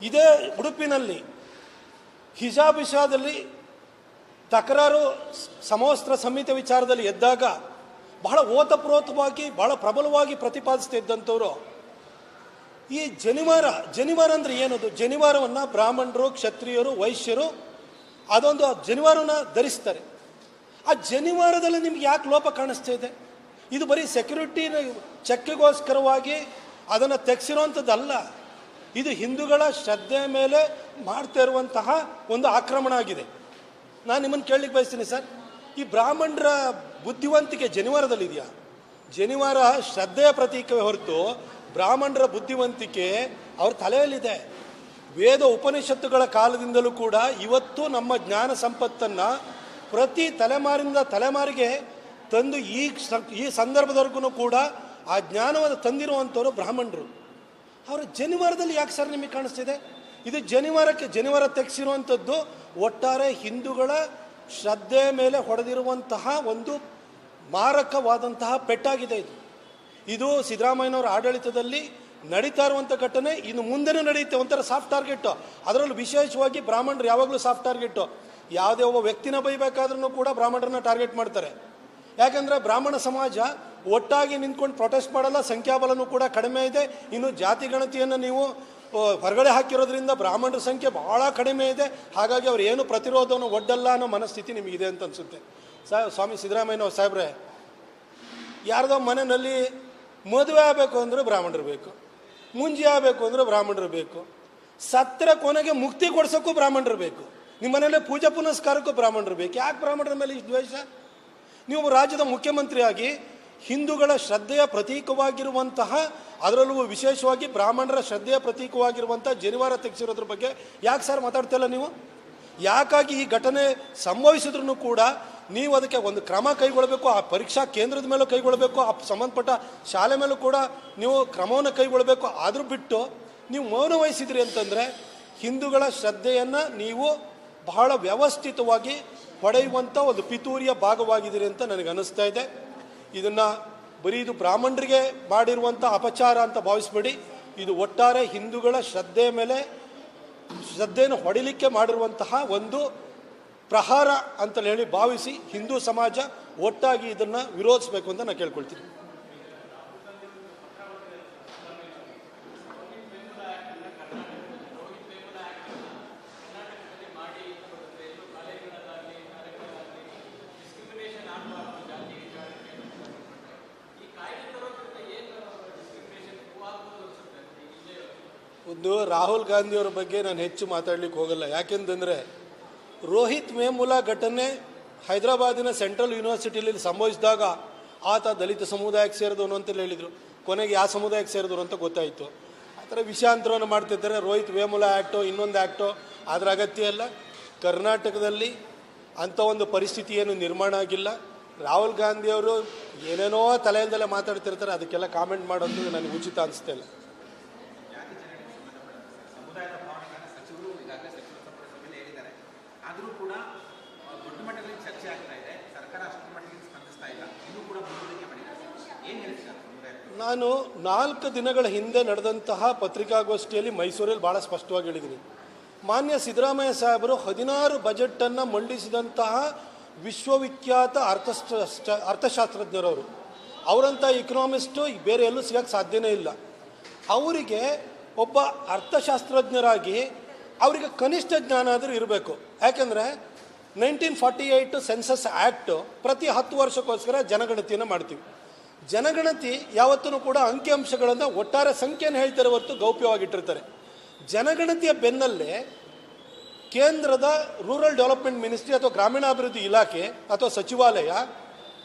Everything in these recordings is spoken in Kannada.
ಇದೇ ಉಡುಪಿನಲ್ಲಿ ಹಿಜಾಬ್ ವಿಷಯದಲ್ಲಿ ತಕರಾರು ಸಮವಸ್ತ್ರ ಸಂಹಿತೆ ವಿಚಾರದಲ್ಲಿ ಎದ್ದಾಗ ಬಹಳ ಓತಪ್ರೋತವಾಗಿ ಬಹಳ ಪ್ರಬಲವಾಗಿ ಪ್ರತಿಪಾದಿಸ್ತಿದ್ದಂಥವ್ರು ಈ ಜನಿವಾರ ಅಂದರೆ ಏನದು? ಜನಿವಾರವನ್ನು ಬ್ರಾಹ್ಮಣರು, ಕ್ಷತ್ರಿಯರು, ವೈಶ್ಯರು ಅದೊಂದು ಜನಿವಾರವನ್ನು ಧರಿಸ್ತಾರೆ. ಆ ಜನಿವಾರದಲ್ಲಿ ನಿಮ್ಗೆ ಯಾಕೆ ಲೋಪ ಕಾಣಿಸ್ತಾ ಇದೆ? ಇದು ಬರೀ ಸೆಕ್ಯೂರಿಟಿ ಚೆಕ್ಕಿಗೋಸ್ಕರವಾಗಿ ಅದನ್ನು ತೆಗೆಸಿರುವಂಥದ್ದಲ್ಲ. ಇದು ಹಿಂದೂಗಳ ಶ್ರದ್ಧೆ ಮೇಲೆ ಮಾಡ್ತಾ ಇರುವಂತಹ ಒಂದು ಆಕ್ರಮಣ ಆಗಿದೆ. ನಾನು ನಿಮ್ಮನ್ನು ಕೇಳಲಿಕ್ಕೆ ಬಯಸ್ತೀನಿ ಸರ್, ಈ ಬ್ರಾಹ್ಮಣರ ಬುದ್ಧಿವಂತಿಕೆ ಜನಿವಾರದಲ್ಲಿದೆಯಾ? ಜನಿವಾರ ಶ್ರದ್ಧೆಯ ಪ್ರತೀಕವೇ ಹೊರತು ಬ್ರಾಹ್ಮಣರ ಬುದ್ಧಿವಂತಿಕೆ ಅವ್ರ ತಲೆಯಲ್ಲಿದೆ. ವೇದ ಉಪನಿಷತ್ತುಗಳ ಕಾಲದಿಂದಲೂ ಕೂಡ ಇವತ್ತು ನಮ್ಮ ಜ್ಞಾನ ಸಂಪತ್ತನ್ನು ಪ್ರತಿ ತಲೆಮಾರಿಂದ ತಲೆಮಾರಿಗೆ ತಂದು ಈ ಸಂದರ್ಭದವರೆಗೂ ಕೂಡ ಆ ಜ್ಞಾನವನ್ನು ತಂದಿರುವಂಥವ್ರು ಬ್ರಾಹ್ಮಣರು. ಅವರ ಜನಿವಾರದಲ್ಲಿ ಯಾಕೆ ಸರ್ ನಿಮಗೆ ಕಾಣಿಸ್ತಿದೆ? ಇದು ಜನಿವಾರ ತೆಗೆಸಿರುವಂಥದ್ದು ಒಟ್ಟಾರೆ ಹಿಂದೂಗಳ ಶ್ರದ್ಧೆ ಮೇಲೆ ಹೊಡೆದಿರುವಂತಹ ಒಂದು ಮಾರಕವಾದಂತಹ ಪೆಟ್ಟಾಗಿದೆ. ಇದು ಸಿದ್ದರಾಮಯ್ಯನವರ ಆಡಳಿತದಲ್ಲಿ ನಡೀತಾ ಇರುವಂಥ ಘಟನೆ. ಇನ್ನು ಮುಂದೆನೂ ನಡೆಯುತ್ತೆ. ಒಂಥರ ಸಾಫ್ಟ್ ಟಾರ್ಗೆಟ್ಟು. ಅದರಲ್ಲೂ ವಿಶೇಷವಾಗಿ ಬ್ರಾಹ್ಮಣರು ಯಾವಾಗಲೂ ಸಾಫ್ಟ್ ಟಾರ್ಗೆಟ್ಟು. ಯಾವುದೇ ಒಬ್ಬ ವ್ಯಕ್ತಿನ ಬೈಬೇಕಾದ್ರೂ ಕೂಡ ಬ್ರಾಹ್ಮಣರನ್ನ ಟಾರ್ಗೆಟ್ ಮಾಡ್ತಾರೆ. ಯಾಕಂದರೆ ಬ್ರಾಹ್ಮಣ ಸಮಾಜ ಒಟ್ಟಾಗಿ ನಿಂತ್ಕೊಂಡು ಪ್ರೊಟೆಸ್ಟ್ ಮಾಡಲ್ಲ. ಸಂಖ್ಯಾಬಲನೂ ಕೂಡ ಕಡಿಮೆ ಇದೆ. ಇನ್ನು ಜಾತಿ ಗಣತಿಯನ್ನು ನೀವು ಹೊರಗಡೆ ಹಾಕಿರೋದ್ರಿಂದ ಬ್ರಾಹ್ಮಣರ ಸಂಖ್ಯೆ ಭಾಳ ಕಡಿಮೆ ಇದೆ. ಹಾಗಾಗಿ ಅವ್ರು ಏನು ಪ್ರತಿರೋಧವನ್ನು ಒಡ್ಡಲ್ಲ ಅನ್ನೋ ಮನಸ್ಥಿತಿ ನಿಮಗಿದೆ ಅಂತ ಅನಿಸುತ್ತೆ. ಸ್ವಾಮಿ ಸಿದ್ದರಾಮಯ್ಯನವ್ರ ಸಾಹೇಬ್ರೆ, ಯಾರ್ದೋ ಮನೆಯಲ್ಲಿ ಮದುವೆ ಆಗಬೇಕು ಅಂದರೆ ಬ್ರಾಹ್ಮಣರು ಬೇಕು, ಮುಂಜಿ ಆಗಬೇಕು ಅಂದರೆ ಬ್ರಾಹ್ಮಣರು ಬೇಕು, ಸತ್ತರ ಕೊನೆಗೆ ಮುಕ್ತಿ ಕೊಡ್ಸೋಕ್ಕೂ ಬ್ರಾಹ್ಮಣರು ಬೇಕು, ನಿಮ್ಮ ಮನೆಯಲ್ಲೇ ಪೂಜಾ ಪುನಸ್ಕಾರಕ್ಕೂ ಬ್ರಾಹ್ಮಣರು ಬೇಕು. ಯಾಕೆ ಬ್ರಾಹ್ಮಣರ ಮೇಲೆ ಇಷ್ಟು ದ್ವೇಷ? ನೀವು ರಾಜ್ಯದ ಮುಖ್ಯಮಂತ್ರಿಯಾಗಿ ಹಿಂದೂಗಳ ಶ್ರದ್ಧೆಯ ಪ್ರತೀಕವಾಗಿರುವಂತಹ, ಅದರಲ್ಲೂ ವಿಶೇಷವಾಗಿ ಬ್ರಾಹ್ಮಣರ ಶ್ರದ್ಧೆಯ ಪ್ರತೀಕವಾಗಿರುವಂಥ ಜನಿವಾರ ತೆಗೆಸಿರೋದ್ರ ಬಗ್ಗೆ ಯಾಕೆ ಸರ್ ಮಾತಾಡ್ತಿಲ್ಲ ನೀವು? ಯಾಕಾಗಿ ಈ ಘಟನೆ ಸಂಭವಿಸಿದ್ರೂ ಕೂಡ ನೀವು ಅದಕ್ಕೆ ಒಂದು ಕ್ರಮ ಕೈಗೊಳ್ಳಬೇಕು. ಆ ಪರೀಕ್ಷಾ ಕೇಂದ್ರದ ಮೇಲೂ ಕೈಗೊಳ್ಳಬೇಕು, ಆ ಸಂಬಂಧಪಟ್ಟ ಶಾಲೆ ಮೇಲೂ ಕೂಡ ನೀವು ಕ್ರಮವನ್ನು ಕೈಗೊಳ್ಳಬೇಕು. ಆದರೂ ಬಿಟ್ಟು ನೀವು ಮೌನ ವಹಿಸಿದ್ರಿ ಅಂತಂದರೆ ಹಿಂದೂಗಳ ಶ್ರದ್ಧೆಯನ್ನು ನೀವು ಬಹಳ ವ್ಯವಸ್ಥಿತವಾಗಿ ಹೊಡೆಯುವಂಥ ಒಂದು ಪಿತೂರಿಯ ಭಾಗವಾಗಿದ್ದೀರಿ ಅಂತ ನನಗೆ ಅನ್ನಿಸ್ತಾ ಇದೆ. ಇದನ್ನು ಬರೀ ಇದು ಬ್ರಾಹ್ಮಣರಿಗೆ ಮಾಡಿರುವಂಥ ಅಪಚಾರ ಅಂತ ಭಾವಿಸ್ಬೇಡಿ. ಇದು ಒಟ್ಟಾರೆ ಹಿಂದೂಗಳ ಶ್ರದ್ಧೆಯನ್ನು ಹೊಡಿಲಿಕ್ಕೆ ಮಾಡಿರುವಂತಹ ಒಂದು ಪ್ರಹಾರ ಅಂತ ಹೇಳಿ ಭಾವಿಸಿ ಹಿಂದೂ ಸಮಾಜ ಒಟ್ಟಾಗಿ ಇದನ್ನು ವಿರೋಧಿಸಬೇಕು ಅಂತ ನಾನು ಕೇಳ್ಕೊಳ್ತೀನಿ. ಒಂದು ರಾಹುಲ್ ಗಾಂಧಿಯವರ ಬಗ್ಗೆ ನಾನು ಹೆಚ್ಚು ಮಾತಾಡ್ಲಿಕ್ಕೆ ಹೋಗಲ್ಲ. ಯಾಕೆಂತಂದರೆ ರೋಹಿತ್ ವೇಮುಲಾ ಘಟನೆ ಹೈದರಾಬಾದಿನ ಸೆಂಟ್ರಲ್ ಯೂನಿವರ್ಸಿಟಿಯಲ್ಲಿ ಸಂಭವಿಸಿದಾಗ ಆತ ದಲಿತ ಸಮುದಾಯಕ್ಕೆ ಸೇರಿದವನು ಅಂತೇಳಿ ಹೇಳಿದರು. ಕೊನೆಗೆ ಯಾವ ಸಮುದಾಯಕ್ಕೆ ಸೇರಿದವರು ಅಂತ ಗೊತ್ತಾಯಿತು. ಆ ಥರ ವಿಷಯಾಂತರವನ್ನು ಮಾಡ್ತಿದ್ದಾರೆ. ರೋಹಿತ್ ವೇಮುಲಾ ಆ್ಯಕ್ಟೋ ಇನ್ನೊಂದು ಆ್ಯಕ್ಟೋ ಅದರ ಅಗತ್ಯ ಇಲ್ಲ. ಕರ್ನಾಟಕದಲ್ಲಿ ಅಂಥ ಒಂದು ಪರಿಸ್ಥಿತಿ ಏನು ನಿರ್ಮಾಣ ಆಗಿಲ್ಲ. ರಾಹುಲ್ ಗಾಂಧಿಯವರು ಏನೇನೋ ತಲೆಯಲ್ಲದಲ್ಲೇ ಮಾತಾಡ್ತಿರ್ತಾರೆ. ಅದಕ್ಕೆಲ್ಲ ಕಾಮೆಂಟ್ ಮಾಡೋದು ನನಗೆ ಉಚಿತ ಅನಿಸ್ತಾ ಇಲ್ಲ. ನಾನು 4 ದಿನಗಳ ಹಿಂದೆ ನಡೆದಂತಹ ಪತ್ರಿಕಾಗೋಷ್ಠಿಯಲ್ಲಿ ಮೈಸೂರಲ್ಲಿ ಭಾಳ ಸ್ಪಷ್ಟವಾಗಿ ಹೇಳಿದ್ದೀನಿ. ಮಾನ್ಯ ಸಿದ್ದರಾಮಯ್ಯ ಸಾಹೇಬರು 16 ಬಜೆಟನ್ನು ಮಂಡಿಸಿದಂತಹ ವಿಶ್ವವಿಖ್ಯಾತ ಅರ್ಥಶಾಸ್ತ್ರಜ್ಞರವರು. ಅವರಂಥ ಇಕನಾಮಿಸ್ಟು ಬೇರೆ ಎಲ್ಲೂ ಸಿಗೋಕ್ಕೆ ಸಾಧ್ಯನೇ ಇಲ್ಲ. ಅವರಿಗೆ ಒಬ್ಬ ಅರ್ಥಶಾಸ್ತ್ರಜ್ಞರಾಗಿ ಅವರಿಗೆ ಕನಿಷ್ಠ ಜ್ಞಾನ ಆದರೂ ಇರಬೇಕು. ಯಾಕೆಂದರೆ 1948 ಸೆನ್ಸಸ್ ಆ್ಯಕ್ಟು ಪ್ರತಿ 10 ವರ್ಷಕ್ಕೋಸ್ಕರ ಜನಗಣತಿಯನ್ನು ಮಾಡ್ತೀವಿ. ಜನಗಣತಿ ಯಾವತ್ತೂ ಕೂಡ ಅಂಕಿಅಂಶಗಳನ್ನು ಒಟ್ಟಾರೆ ಸಂಖ್ಯೆಯನ್ನು ಹೇಳ್ತಾರೆ ಹೊರತು ಗೌಪ್ಯವಾಗಿಟ್ಟಿರ್ತಾರೆ. ಜನಗಣತಿಯ ಬೆನ್ನಲ್ಲೇ ಕೇಂದ್ರದ ರೂರಲ್ ಡೆವಲಪ್ಮೆಂಟ್ ಮಿನಿಸ್ಟ್ರಿ ಅಥವಾ ಗ್ರಾಮೀಣಾಭಿವೃದ್ಧಿ ಇಲಾಖೆ ಅಥವಾ ಸಚಿವಾಲಯ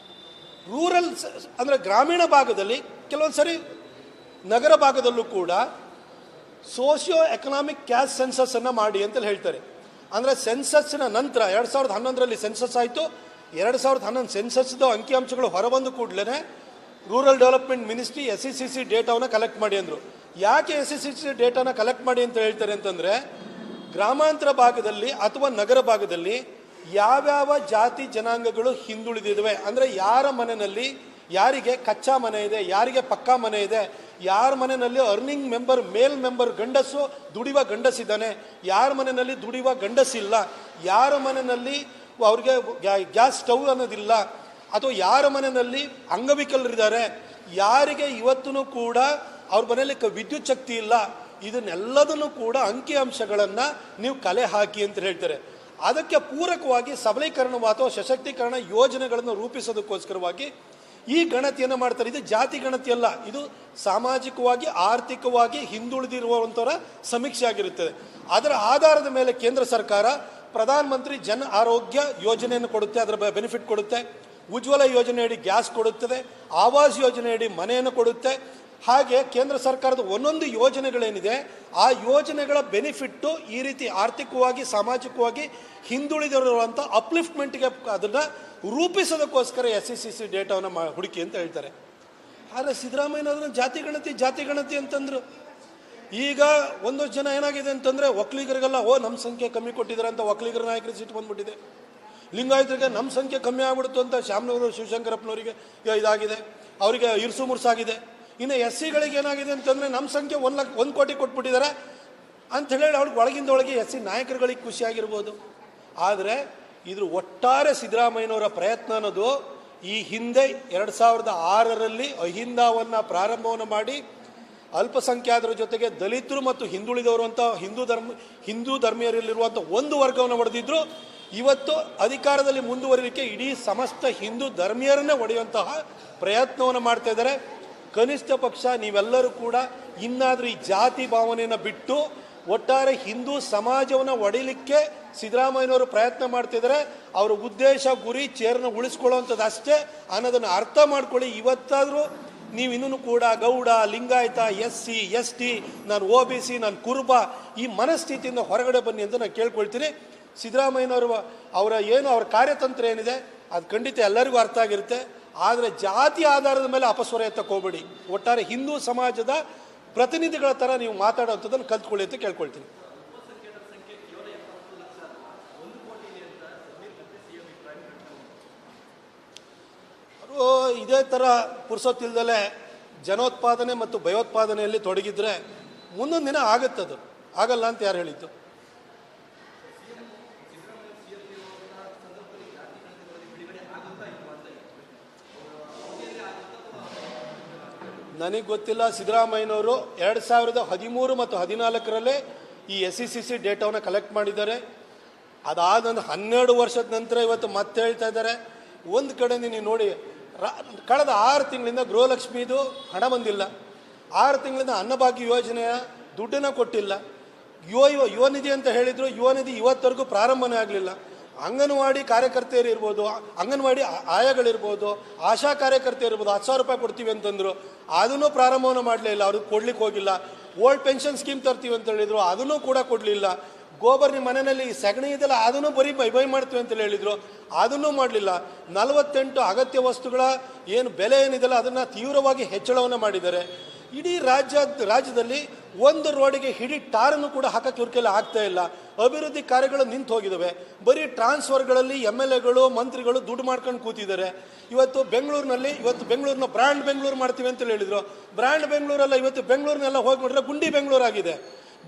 ರೂರಲ್ ಅಂದರೆ ಗ್ರಾಮೀಣ ಭಾಗದಲ್ಲಿ, ಕೆಲವೊಂದು ಸರಿ ನಗರ ಭಾಗದಲ್ಲೂ ಕೂಡ ಸೋಷಿಯೋ ಎಕನಾಮಿಕ್ ಕ್ಯಾಸ್ಟ್ ಸೆನ್ಸಸ್ಸನ್ನು ಮಾಡಿ ಅಂತೇಳಿ ಹೇಳ್ತಾರೆ. ಅಂದರೆ ಸೆನ್ಸಸ್ಸಿನ ನಂತರ 2011ರಲ್ಲಿ ಸೆನ್ಸಸ್ ಆಯಿತು. 2011 ಸೆನ್ಸಸ್ದ ಅಂಕಿಅಂಶಗಳು ಹೊರಬಂದು ಕೂಡಲೇ ರೂರಲ್ ಡೆವಲಪ್ಮೆಂಟ್ ಮಿನಿಸ್ಟ್ರಿ SECC ಡೇಟಾವನ್ನು ಕಲೆಕ್ಟ್ ಮಾಡಿ ಅಂದರು. ಯಾಕೆ SECC ಡೇಟಾನ ಕಲೆಕ್ಟ್ ಮಾಡಿ ಅಂತ ಹೇಳ್ತಾರೆ ಅಂತಂದರೆ, ಗ್ರಾಮಾಂತರ ಭಾಗದಲ್ಲಿ ಅಥವಾ ನಗರ ಭಾಗದಲ್ಲಿ ಯಾವ್ಯಾವ ಜಾತಿ ಜನಾಂಗಗಳು ಹಿಂದುಳಿದಿವೆ, ಅಂದರೆ ಯಾರ ಮನೆಯಲ್ಲಿ ಯಾರಿಗೆ ಕಚ್ಚಾ ಮನೆ ಇದೆ, ಯಾರಿಗೆ ಪಕ್ಕಾ ಮನೆ ಇದೆ, ಯಾರ ಮನೆಯಲ್ಲಿ ಅರ್ನಿಂಗ್ ಮೆಂಬರ್ ಮೇಲ್ ಮೆಂಬರ್ ಗಂಡಸು ದುಡಿಯುವ ಗಂಡಸಿದ್ದಾನೆ, ಯಾರ ಮನೆಯಲ್ಲಿ ದುಡಿಯುವ ಗಂಡಸಿಲ್ಲ, ಯಾರ ಮನೆಯಲ್ಲಿ ಅವ್ರಿಗೆ ಗ್ಯಾಸ್ ಸ್ಟವ್ ಅನ್ನೋದಿಲ್ಲ, ಅಥವಾ ಯಾರ ಮನೆಯಲ್ಲಿ ಅಂಗವಿಕಲರಿದ್ದಾರೆ, ಯಾರಿಗೆ ಇವತ್ತೂ ಕೂಡ ಅವ್ರ ಮನೆಯಲ್ಲಿ ವಿದ್ಯುತ್ ಶಕ್ತಿ ಇಲ್ಲ, ಇದನ್ನೆಲ್ಲದನ್ನು ಕೂಡ ಅಂಕಿ ಅಂಶಗಳನ್ನು ನೀವು ಕಲೆ ಹಾಕಿ ಅಂತ ಹೇಳ್ತಾರೆ. ಅದಕ್ಕೆ ಪೂರಕವಾಗಿ ಸಬಲೀಕರಣ ಅಥವಾ ಸಶಕ್ತೀಕರಣ ಯೋಜನೆಗಳನ್ನು ರೂಪಿಸೋದಕ್ಕೋಸ್ಕರವಾಗಿ ಈ ಗಣತಿಯನ್ನು ಮಾಡ್ತಾರೆ. ಇದು ಜಾತಿ ಗಣತಿ ಅಲ್ಲ, ಇದು ಸಾಮಾಜಿಕವಾಗಿ ಆರ್ಥಿಕವಾಗಿ ಹಿಂದುಳಿದಿರುವಂಥವರ ಸಮೀಕ್ಷೆ ಆಗಿರುತ್ತದೆ. ಅದರ ಆಧಾರದ ಮೇಲೆ ಕೇಂದ್ರ ಸರ್ಕಾರ ಪ್ರಧಾನ ಮಂತ್ರಿ ಜನ ಆರೋಗ್ಯ ಯೋಜನೆಯನ್ನು ಕೊಡುತ್ತೆ, ಅದರ ಬೆನಿಫಿಟ್ ಕೊಡುತ್ತೆ. ಉಜ್ವಲ ಯೋಜನೆಯಡಿ ಗ್ಯಾಸ್ ಕೊಡುತ್ತದೆ, ಆವಾಸ್ ಯೋಜನೆಯಡಿ ಮನೆಯನ್ನು ಕೊಡುತ್ತೆ. ಹಾಗೆ ಕೇಂದ್ರ ಸರ್ಕಾರದ ಒಂದೊಂದು ಯೋಜನೆಗಳೇನಿದೆ ಆ ಯೋಜನೆಗಳ ಬೆನಿಫಿಟ್ಟು ಈ ರೀತಿ ಆರ್ಥಿಕವಾಗಿ ಸಾಮಾಜಿಕವಾಗಿ ಹಿಂದುಳಿದಿರುವಂಥ ಅಪ್ಲಿಫ್ಟ್ಮೆಂಟ್ಗೆ ಅದನ್ನು ರೂಪಿಸೋದಕ್ಕೋಸ್ಕರ SECC ಡೇಟಾವನ್ನು ಹುಡುಕಿ ಅಂತ ಹೇಳ್ತಾರೆ. ಆದರೆ ಸಿದ್ದರಾಮಯ್ಯನವ್ರನ್ನ ಜಾತಿ ಗಣತಿ ಅಂತಂದ್ರು. ಈಗ ಒಂದಷ್ಟು ಜನ ಏನಾಗಿದೆ ಅಂತಂದರೆ ಒಕ್ಕಲಿಗರಿಗೆಲ್ಲ ನಮ್ಮ ಸಂಖ್ಯೆ ಕಮ್ಮಿ ಕೊಟ್ಟಿದ್ದಾರೆ ಅಂತ ಒಕ್ಕಲಿಗರ ನಾಯಕರಿಗೆ ಸಿಟ್ಟು ಬಂದ್ಬಿಟ್ಟಿದೆ. ಲಿಂಗಾಯತರಿಗೆ ನಮ್ಮ ಸಂಖ್ಯೆ ಕಮ್ಮಿ ಆಗ್ಬಿಡ್ತು ಅಂತ ಶಾಮನೂರು ಶಿವಶಂಕರಪ್ಪನವರಿಗೆ ಇದಾಗಿದೆ, ಅವರಿಗೆ ಇರ್ಸು ಮುರ್ಸಾಗಿದೆ. ಇನ್ನು SCಗಳಿಗೆ ಏನಾಗಿದೆ ಅಂತಂದರೆ ನಮ್ಮ ಸಂಖ್ಯೆ 1 ಕೋಟಿ ಕೊಟ್ಬಿಟ್ಟಿದ್ದಾರೆ ಅಂಥೇಳಿ ಅವ್ರಿಗೆ ಒಳಗಿಂದ ಒಳಗೆ SC ನಾಯಕರುಗಳಿಗೆ ಖುಷಿಯಾಗಿರ್ಬೋದು. ಆದರೆ ಇದ್ರ ಒಟ್ಟಾರೆ ಸಿದ್ದರಾಮಯ್ಯನವರ ಪ್ರಯತ್ನ ಅನ್ನೋದು ಈ ಹಿಂದೆ 2006ರಲ್ಲಿ ಅಹಿಂದವನ್ನು ಪ್ರಾರಂಭವನ್ನು ಮಾಡಿ ಅಲ್ಪಸಂಖ್ಯಾತರ ಜೊತೆಗೆ ದಲಿತರು ಮತ್ತು ಹಿಂದುಳಿದವರು ಅಂತ ಹಿಂದೂ ಧರ್ಮೀಯರಲ್ಲಿರುವಂಥ ಒಂದು ವರ್ಗವನ್ನು ಹೊಡೆದಿದ್ರು. ಇವತ್ತು ಅಧಿಕಾರದಲ್ಲಿ ಮುಂದುವರಿಲಿಕ್ಕೆ ಇಡೀ ಸಮಸ್ತ ಹಿಂದೂ ಧರ್ಮೀಯರನ್ನೇ ಹೊಡೆಯುವಂತಹ ಪ್ರಯತ್ನವನ್ನು ಮಾಡ್ತಾ ಇದ್ದಾರೆ. ಕನಿಷ್ಠ ಪಕ್ಷ ನೀವೆಲ್ಲರೂ ಕೂಡ ಇನ್ನಾದರೂ ಈ ಜಾತಿ ಭಾವನೆಯನ್ನು ಬಿಟ್ಟು ಒಟ್ಟಾರೆ ಹಿಂದೂ ಸಮಾಜವನ್ನು ಒಡೆಯಲಿಕ್ಕೆ ಸಿದ್ದರಾಮಯ್ಯನವರು ಪ್ರಯತ್ನ ಮಾಡ್ತಿದ್ದಾರೆ. ಅವರ ಉದ್ದೇಶ ಗುರಿ ಚೇರನ್ನು ಉಳಿಸ್ಕೊಳ್ಳುವಂಥದ್ದು ಅಷ್ಟೇ ಅನ್ನೋದನ್ನು ಅರ್ಥ ಮಾಡ್ಕೊಳ್ಳಿ. ಇವತ್ತಾದರೂ ನೀವು ಇನ್ನೂ ಕೂಡ ಗೌಡ, ಲಿಂಗಾಯತ, SC, ST, ನಾನು OBC, ನಾನು ಕುರುಬ ಈ ಮನಸ್ಥಿತಿಯಿಂದ ಹೊರಗಡೆ ಬನ್ನಿ ಅಂತ ನಾನು ಕೇಳ್ಕೊಳ್ತೀನಿ. ಸಿದ್ದರಾಮಯ್ಯನವರು ಅವರ ಕಾರ್ಯತಂತ್ರ ಏನಿದೆ ಅದು ಖಂಡಿತ ಎಲ್ಲರಿಗೂ ಅರ್ಥ ಆಗಿರುತ್ತೆ. ಆದರೆ ಜಾತಿ ಆಧಾರದ ಮೇಲೆ ಅಪಸ್ವರ ಎತ್ತಕ್ಕೆ ಹೋಗಬೇಡಿ. ಒಟ್ಟಾರೆ ಹಿಂದೂ ಸಮಾಜದ ಪ್ರತಿನಿಧಿಗಳ ಥರ ನೀವು ಮಾತಾಡೋವಂಥದ್ದನ್ನು ಕಲ್ತ್ಕೊಳ್ಳಿ ಅಂತ ಕೇಳ್ಕೊಳ್ತೀನಿ. ಅವರು ಇದೇ ಥರ ಪುರ್ಸೊತ್ತಿಲ್ದಲೇ ಜನೋತ್ಪಾದನೆ ಮತ್ತು ಭಯೋತ್ಪಾದನೆಯಲ್ಲಿ ತೊಡಗಿದ್ರೆ ಮುಂದೊಂದು ದಿನ ಆಗುತ್ತದು, ಆಗಲ್ಲ ಅಂತ ಯಾರು ಹೇಳಿದ್ದು? ನನಗೆ ಗೊತ್ತಿಲ್ಲ. ಸಿದ್ದರಾಮಯ್ಯನವರು 2013 ಮತ್ತು 2014ರಲ್ಲೇ ಈ SECC ಡೇಟಾವನ್ನು ಕಲೆಕ್ಟ್ ಮಾಡಿದ್ದಾರೆ. ಅದಾದ 12 ವರ್ಷದ ನಂತರ ಇವತ್ತು ಮತ್ತೆ ಹೇಳ್ತಾ ಇದ್ದಾರೆ. ಒಂದು ಕಡೆ ನೀವು ನೋಡಿ, ಕಳೆದ 6 ತಿಂಗಳಿಂದ ಗೃಹಲಕ್ಷ್ಮಿದು ಹಣ ಬಂದಿಲ್ಲ, 6 ತಿಂಗಳಿಂದ ಅನ್ನಭಾಗ್ಯ ಯೋಜನೆಯ ದುಡ್ಡನ್ನು ಕೊಟ್ಟಿಲ್ಲ. ಯುವ ನಿಧಿ ಅಂತ ಹೇಳಿದ್ರು, ಯುವ ನಿಧಿ ಇವತ್ತರೆಗೂ ಪ್ರಾರಂಭನೇ ಆಗಲಿಲ್ಲ. ಅಂಗನವಾಡಿ ಕಾರ್ಯಕರ್ತೆಯರು ಇರ್ಬೋದು, ಅಂಗನವಾಡಿ ಆಯಾಗಳಿರ್ಬೋದು, ಆಶಾ ಕಾರ್ಯಕರ್ತೆ ಇರ್ಬೋದು, 10,000 ರೂಪಾಯಿ ಕೊಡ್ತೀವಿ ಅಂತಂದರು, ಅದನ್ನು ಪ್ರಾರಂಭವನ್ನು ಮಾಡಲೇ ಇಲ್ಲ, ಅವ್ರಿಗೆ ಕೊಡ್ಲಿಕ್ಕೆ ಹೋಗಿಲ್ಲ. ಓಲ್ಡ್ ಪೆನ್ಷನ್ ಸ್ಕೀಮ್ ತರ್ತೀವಿ ಅಂತ ಹೇಳಿದ್ರು, ಅದನ್ನು ಕೂಡ ಕೊಡಲಿಲ್ಲ. ಗೋಬರ್ ನಿಮ್ಮ ಮನೆಯಲ್ಲಿ ಸಗಣಿ ಇದೆಲ್ಲ ಅದನ್ನು ಬರೀ ಬೈ ಮಾಡ್ತೀವಿ ಅಂತೇಳಿ ಹೇಳಿದರು, ಅದನ್ನೂ ಮಾಡಲಿಲ್ಲ. 48 ಅಗತ್ಯ ವಸ್ತುಗಳ ಏನು ಬೆಲೆ ಏನಿದೆಲ್ಲ ಅದನ್ನು ತೀವ್ರವಾಗಿ ಹೆಚ್ಚಳವನ್ನು ಮಾಡಿದ್ದಾರೆ. ಇಡೀ ರಾಜ್ಯದಲ್ಲಿ ಒಂದು ರೋಡಿಗೆ ಹಿಡಿ ಟಾರನ್ನು ಕೂಡ ಹಾಕಕ್ಕೆ ಇವ್ರ ಕೈಲಿ ಆಗ್ತಾ ಇಲ್ಲ. ಅಭಿವೃದ್ಧಿ ಕಾರ್ಯಗಳು ನಿಂತು ಹೋಗಿದ್ದಾವೆ. ಬರೀ ಟ್ರಾನ್ಸ್ಫರ್ಗಳಲ್ಲಿ MLAಗಳು ಮಂತ್ರಿಗಳು ದುಡ್ಡು ಮಾಡ್ಕೊಂಡು ಕೂತಿದ್ದಾರೆ. ಇವತ್ತು ಬೆಂಗಳೂರಿನ ಬ್ರ್ಯಾಂಡ್ ಬೆಂಗಳೂರು ಮಾಡ್ತೀವಿ ಅಂತೇಳಿ ಹೇಳಿದ್ರು. ಬ್ರ್ಯಾಂಡ್ ಬೆಂಗಳೂರಲ್ಲ, ಇವತ್ತು ಬೆಂಗಳೂರಿನೆಲ್ಲ ಹೋಗಿಬಿಟ್ರೆ ಗುಂಡಿ ಬೆಂಗಳೂರು ಆಗಿದೆ.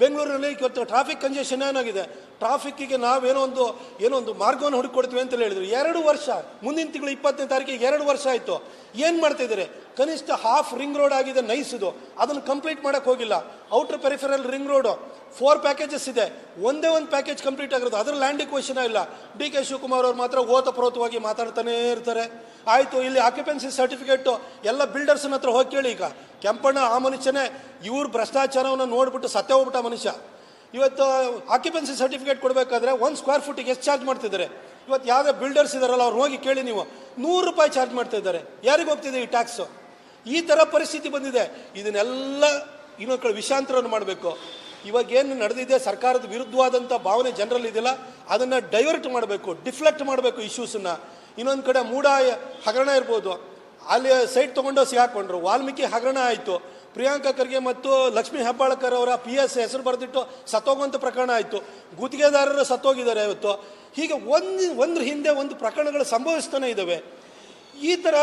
ಬೆಂಗಳೂರಿನಲ್ಲಿ ಇವತ್ತು ಟ್ರಾಫಿಕ್ ಕಂಜೆಷನ್ ಏನಾಗಿದೆ, ಟ್ರಾಫಿಕ್ಕಿಗೆ ನಾವೇನೋ ಒಂದು ಮಾರ್ಗವನ್ನು ಹುಡುಕೊಡ್ತೀವಿ ಅಂತೇಳಿ ಹೇಳಿದ್ರು. 2 ವರ್ಷ, ಮುಂದಿನ ತಿಂಗಳು 20ನೇ ತಾರೀಕಿಗೆ 2 ವರ್ಷ ಆಯಿತು. ಏನು ಮಾಡ್ತಿದ್ದಾರೆ? ಕನಿಷ್ಠ ಹಾಫ್ ರಿಂಗ್ ರೋಡ್ ಆಗಿದೆ ನೈಸ್ದು, ಅದನ್ನು ಕಂಪ್ಲೀಟ್ ಮಾಡೋಕ್ಕೆ ಹೋಗಿಲ್ಲ. Outer peripheral ring road 4 packages ಇದೆ, ಒಂದೇ ಒಂದು ಪ್ಯಾಕೇಜ್ ಕಂಪ್ಲೀಟ್ ಆಗಿರೋದು, ಅದರ ಲ್ಯಾಂಡ್ ಇಕ್ವೇಷನ್ ಇಲ್ಲ. DK ಶಿವಕುಮಾರ್ ಅವರು ಮಾತ್ರ ಓತಪ್ರೋತವಾಗಿ ಮಾತಾಡ್ತಾನೇ ಇರ್ತಾರೆ. ಆಯಿತು, ಇಲ್ಲಿ ಆಕ್ಯುಪೆನ್ಸಿ ಸರ್ಟಿಫಿಕೇಟು ಎಲ್ಲ ಬಿಲ್ಡರ್ಸ್ನ ಹತ್ರ ಹೋಗಿ ಕೇಳಿ. ಈಗ ಕೆಂಪಣ್ಣ ಆ ಮನುಷ್ಯನೇ ಇವ್ರ ಭ್ರಷ್ಟಾಚಾರವನ್ನು ನೋಡಿಬಿಟ್ಟು ಸತ್ಯ ಹೋಗ್ಬಿಟ್ಟ ಮನುಷ್ಯ. ಇವತ್ತು ಆಕ್ಯುಪೆನ್ಸಿ ಸರ್ಟಿಫಿಕೇಟ್ ಕೊಡಬೇಕಾದ್ರೆ 1 ಸ್ಕ್ವೇರ್ ಫುಟಿಗೆ ಎಷ್ಟು ಚಾರ್ಜ್ ಮಾಡ್ತಿದ್ದಾರೆ? ಇವತ್ತು ಯಾವುದೇ ಬಿಲ್ಡರ್ಸ್ ಇದ್ದಾರಲ್ಲ ಅವ್ರು ಹೋಗಿ ಕೇಳಿ, ನೀವು 100 ರೂಪಾಯಿ ಚಾರ್ಜ್ ಮಾಡ್ತಾ ಇದ್ದಾರೆ. ಯಾರಿಗೆ ಹೋಗ್ತಿದೆ ಈ ಟ್ಯಾಕ್ಸು? ಈ ಥರ ಪರಿಸ್ಥಿತಿ ಬಂದಿದೆ. ಇದನ್ನೆಲ್ಲ ಇನ್ನೊಂದು ವಿಷಾಂತರವನ್ನು ಮಾಡಬೇಕು. ಇವಾಗೇನು ನಡೆದಿದೆ, ಸರ್ಕಾರದ ವಿರುದ್ಧವಾದಂಥ ಭಾವನೆ ಜನರಲ್ಲಿ ಇದೆಯಲ್ಲ, ಅದನ್ನು ಡೈವರ್ಟ್ ಮಾಡಬೇಕು, ಡಿಫ್ಲೆಕ್ಟ್ ಮಾಡಬೇಕು ಇಶ್ಯೂಸನ್ನು. ಇನ್ನೊಂದು ಕಡೆ ಮೂಡ ಹಗರಣ ಇರ್ಬೋದು, ಅಲ್ಲಿ ಸೈಟ್ ತೊಗೊಂಡು ಸಿಗಾಕೊಂಡ್ರು. ವಾಲ್ಮೀಕಿ ಹಗರಣ ಆಯಿತು. ಪ್ರಿಯಾಂಕಾ ಖರ್ಗೆ ಮತ್ತು ಲಕ್ಷ್ಮೀ ಹೆಬ್ಬಾಳ್ಕರ್ ಅವರ PS ಹೆಸರು ಬರೆದಿಟ್ಟು ಸತ್ತೋಗುವಂಥ ಪ್ರಕರಣ ಆಯಿತು. ಗುತ್ತಿಗೆದಾರರು ಸತ್ತೋಗಿದ್ದಾರೆ ಇವತ್ತು. ಹೀಗೆ ಒಂದ್ರ ಹಿಂದೆ ಒಂದು ಪ್ರಕರಣಗಳು ಸಂಭವಿಸ್ತಾನೆ ಇದ್ದಾವೆ. ಈ ಥರ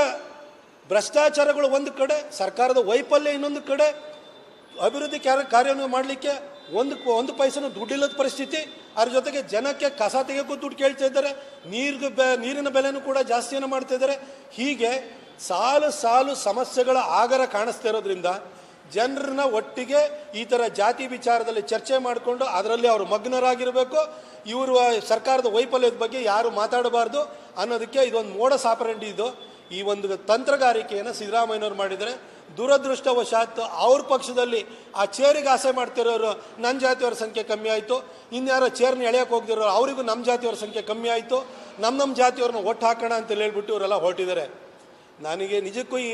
ಭ್ರಷ್ಟಾಚಾರಗಳು ಒಂದು ಕಡೆ, ಸರ್ಕಾರದ ವೈಫಲ್ಯ ಇನ್ನೊಂದು ಕಡೆ, ಅಭಿವೃದ್ಧಿ ಕಾರ್ಯವನ್ನು ಮಾಡಲಿಕ್ಕೆ ಒಂದು ಪೈಸೆನೂ ದುಡ್ಡಿಲ್ಲದ ಪರಿಸ್ಥಿತಿ. ಅದ್ರ ಜೊತೆಗೆ ಜನಕ್ಕೆ ಕಸ ತೆಗೆಯೋಕ್ಕೂ ದುಡ್ಡು ಕೇಳ್ತಾ ಇದ್ದಾರೆ, ನೀರಿನ ಬೆಲೆನೂ ಕೂಡ ಜಾಸ್ತಿಯನ್ನು ಮಾಡ್ತಾ ಇದ್ದಾರೆ. ಹೀಗೆ ಸಾಲು ಸಾಲು ಸಮಸ್ಯೆಗಳ ಆಗರ ಕಾಣಿಸ್ತಾ ಇರೋದ್ರಿಂದ ಜನರನ್ನ ಒಟ್ಟಿಗೆ ಈ ಥರ ಜಾತಿ ವಿಚಾರದಲ್ಲಿ ಚರ್ಚೆ ಮಾಡಿಕೊಂಡು ಅದರಲ್ಲಿ ಅವರು ಮಗ್ನರಾಗಿರಬೇಕು. ಇವರು ಸರ್ಕಾರದ ವೈಫಲ್ಯದ ಬಗ್ಗೆ ಯಾರು ಮಾತಾಡಬಾರ್ದು ಅನ್ನೋದಕ್ಕೆ ಇದೊಂದು ಮೋಡಸ್ ಆಪರೆಂಡಿ. ಇದು ಈ ಒಂದು ತಂತ್ರಗಾರಿಕೆಯನ್ನು ಸಿದ್ದರಾಮಯ್ಯನವ್ರು ಮಾಡಿದರೆ, ದುರದೃಷ್ಟವಶಾತ್ ಅವ್ರ ಪಕ್ಷದಲ್ಲಿ ಆ ಚೇರಿಗೆ ಆಸೆ ಮಾಡ್ತಿರೋರು ನನ್ನ ಜಾತಿಯವರ ಸಂಖ್ಯೆ ಕಮ್ಮಿ ಆಯಿತು, ಇನ್ಯಾರೋ ಚೇರ್ನ ಎಳೆಯೋಕೆ ಹೋಗ್ದಿರೋರು ಅವರಿಗೂ ನಮ್ಮ ಜಾತಿಯವರ ಸಂಖ್ಯೆ ಕಮ್ಮಿ ಆಯಿತು, ನಮ್ಮ ಜಾತಿಯವ್ರನ್ನ ಒಟ್ಟು ಹಾಕೋಣ ಅಂತ ಹೇಳ್ಬಿಟ್ಟು ಇವರೆಲ್ಲ ಹೊರಟಿದ್ದಾರೆ. ನನಗೆ ನಿಜಕ್ಕೂ ಈ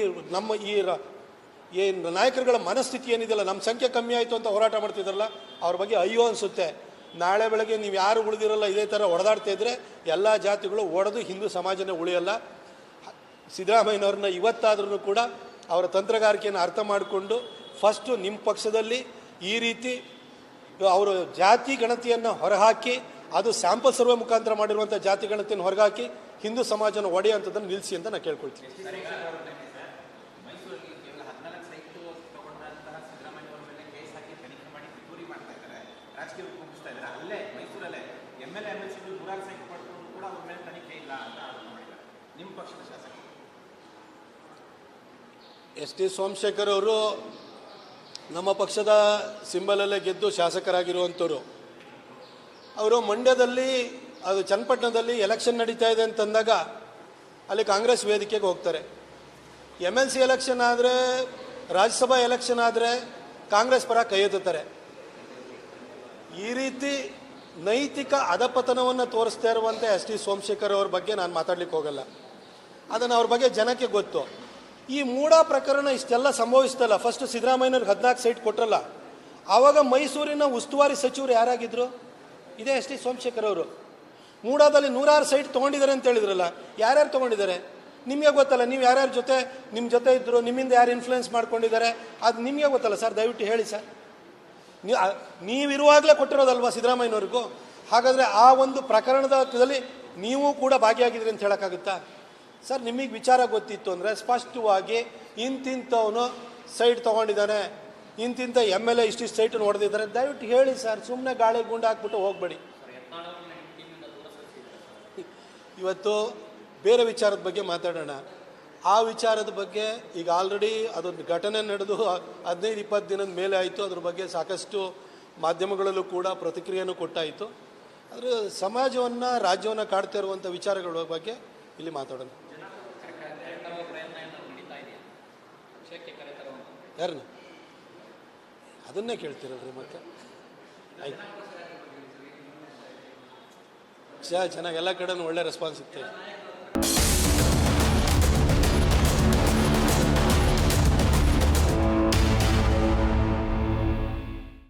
ನಾಯಕರುಗಳ ಮನಸ್ಥಿತಿ ಏನಿದೆಯಲ್ಲ, ನಮ್ಮ ಸಂಖ್ಯೆ ಕಮ್ಮಿ ಆಯಿತು ಅಂತ ಹೋರಾಟ ಮಾಡ್ತಿದ್ದಾರಲ್ಲ, ಅವ್ರ ಬಗ್ಗೆ ಅಯ್ಯೋ ಅನಿಸುತ್ತೆ. ನಾಳೆ ಬೆಳಗ್ಗೆ ನೀವು ಯಾರು ಉಳಿದಿರಲ್ಲ ಇದೇ ಥರ ಹೊಡೆದಾಡ್ತಾ ಇದ್ದರೆ ಎಲ್ಲ ಜಾತಿಗಳು ಒಡೆದು ಹಿಂದೂ ಸಮಾಜನೇ ಉಳಿಯಲ್ಲ. ಸಿದ್ದರಾಮಯ್ಯನವ್ರನ್ನ ಇವತ್ತಾದ್ರೂ ಕೂಡ ಅವರ ತಂತ್ರಗಾರಿಕೆಯನ್ನು ಅರ್ಥ ಮಾಡಿಕೊಂಡು ಫಸ್ಟು ನಿಮ್ಮ ಪಕ್ಷದಲ್ಲಿ ಈ ರೀತಿ ಅವರು ಜಾತಿ ಗಣತಿಯನ್ನು ಹೊರಹಾಕಿ, ಅದು ಸ್ಯಾಂಪಲ್ ಸರ್ವೆ ಮುಖಾಂತರ ಮಾಡಿರುವಂಥ ಜಾತಿ ಗಣತಿಯನ್ನು ಹೊರಹಾಕಿ ಹಿಂದೂ ಸಮಾಜನ ಒಡೆಯುವಂಥದ್ದನ್ನು ನಿಲ್ಲಿಸಿ ಅಂತ ನಾನು ಕೇಳ್ಕೊಳ್ತೀನಿ. ಎಸ್ ಟಿ ಸೋಮಶೇಖರ್ ಅವರು ನಮ್ಮ ಪಕ್ಷದ ಸಿಂಬಲಲ್ಲೇ ಗೆದ್ದು ಶಾಸಕರಾಗಿರುವಂಥವ್ರು. ಅವರು ಮಂಡ್ಯದಲ್ಲಿ, ಅದು ಚನ್ನಪಟ್ಟಣದಲ್ಲಿ ಎಲೆಕ್ಷನ್ ನಡೀತಾ ಇದೆ ಅಂತಂದಾಗ ಅಲ್ಲಿ ಕಾಂಗ್ರೆಸ್ ವೇದಿಕೆಗೆ ಹೋಗ್ತಾರೆ. MLC ಎಲೆಕ್ಷನ್ ಆದರೆ, ರಾಜ್ಯಸಭಾ ಎಲೆಕ್ಷನ್ ಆದರೆ ಕಾಂಗ್ರೆಸ್ ಪರ ಕೈ ಎತ್ತುತ್ತಾರೆ. ಈ ರೀತಿ ನೈತಿಕ ಅಧಪತನವನ್ನು ತೋರಿಸ್ತಾ ಇರುವಂಥ ಎಸ್ ಟಿ ಸೋಮಶೇಖರ್ ಅವ್ರ ಬಗ್ಗೆ ನಾನು ಮಾತಾಡ್ಲಿಕ್ಕೆ ಹೋಗಲ್ಲ. ಅದನ್ನು ಅವ್ರ ಬಗ್ಗೆ ಜನಕ್ಕೆ ಗೊತ್ತು. ಈ ಮೂಡಾ ಪ್ರಕರಣ ಇಷ್ಟೆಲ್ಲ ಸಂಭವಿಸ್ತಲ್ಲ, ಫಸ್ಟ್ ಸಿದ್ದರಾಮಯ್ಯನವ್ರಿಗೆ 14 ಸೈಟ್ ಕೊಟ್ಟರಲ್ಲ, ಆವಾಗ ಮೈಸೂರಿನ ಉಸ್ತುವಾರಿ ಸಚಿವರು ಯಾರಾಗಿದ್ದರು? ಇದೇ ಎಸ್ ಟಿ ಸೋಮಶೇಖರ್ ಅವರು. ಮೂಡಾದಲ್ಲಿ 106 ಸೈಟ್ ತೊಗೊಂಡಿದ್ದಾರೆ ಅಂತ ಹೇಳಿದ್ರಲ್ಲ, ಯಾರ್ಯಾರು ತೊಗೊಂಡಿದ್ದಾರೆ ನಿಮಗೆ ಗೊತ್ತಲ್ಲ. ನೀವು ಯಾರ್ಯಾರ ಜೊತೆ ನಿಮ್ಮ ಜೊತೆ ಇದ್ದರು, ನಿಮ್ಮಿಂದ ಯಾರು ಇನ್ಫ್ಲುಯೆನ್ಸ್ ಮಾಡ್ಕೊಂಡಿದ್ದಾರೆ ಅದು ನಿಮಗೆ ಗೊತ್ತಲ್ಲ ಸರ್. ದಯವಿಟ್ಟು ಹೇಳಿ ಸರ್. ನೀವಿರುವಾಗಲೇ ಕೊಟ್ಟಿರೋದಲ್ವಾ ಸಿದ್ದರಾಮಯ್ಯನವ್ರಿಗೂ? ಹಾಗಾದರೆ ಆ ಒಂದು ಪ್ರಕರಣದಲ್ಲಿ ನೀವು ಕೂಡ ಭಾಗಿಯಾಗಿದ್ರಿ ಅಂತ ಹೇಳೋಕ್ಕಾಗುತ್ತಾ ಸರ್? ನಿಮಗೆ ವಿಚಾರ ಗೊತ್ತಿತ್ತು ಅಂದರೆ ಸ್ಪಷ್ಟವಾಗಿ ಇಂತಿಂಥವನು ಸೈಟ್ ತೊಗೊಂಡಿದ್ದಾನೆ, ಇಂತಿಂಥ MLA ಇಷ್ಟಿಷ್ಟು ಸೈಟನ್ನು ಹೊಡೆದಿದ್ದಾರೆ ದಯವಿಟ್ಟು ಹೇಳಿ ಸರ್. ಸುಮ್ಮನೆ ಗಾಳಿ ಗುಂಡು ಹಾಕ್ಬಿಟ್ಟು ಹೋಗಬೇಡಿ. ಇವತ್ತು ಬೇರೆ ವಿಚಾರದ ಬಗ್ಗೆ ಮಾತಾಡೋಣ. ಆ ವಿಚಾರದ ಬಗ್ಗೆ ಈಗ ಆಲ್ರೆಡಿ ಅದೊಂದು ಘಟನೆ ನಡೆದು 15-20 ದಿನದ ಮೇಲೆ ಆಯಿತು. ಅದ್ರ ಬಗ್ಗೆ ಸಾಕಷ್ಟು ಮಾಧ್ಯಮಗಳಲ್ಲೂ ಕೂಡ ಪ್ರತಿಕ್ರಿಯೆನೂ ಕೊಟ್ಟಾಯಿತು. ಆದರೆ ಸಮಾಜವನ್ನು, ರಾಜ್ಯವನ್ನು ಕಾಡ್ತಾ ಇರುವಂಥ ವಿಚಾರಗಳ ಬಗ್ಗೆ ಇಲ್ಲಿ ಮಾತಾಡೋಣ. ಯಾರನ್ನ ಅದನ್ನೇ ಕೇಳ್ತಿರಲ್ರಿ ಮತ್ತೆ? ಆಯ್ತು, ಚೆನ್ನಾಗಿ ಎಲ್ಲ ಕಡೆನೂ ಒಳ್ಳೆ ರೆಸ್ಪಾನ್ಸ್ ಸಿಗ್ತದೆ.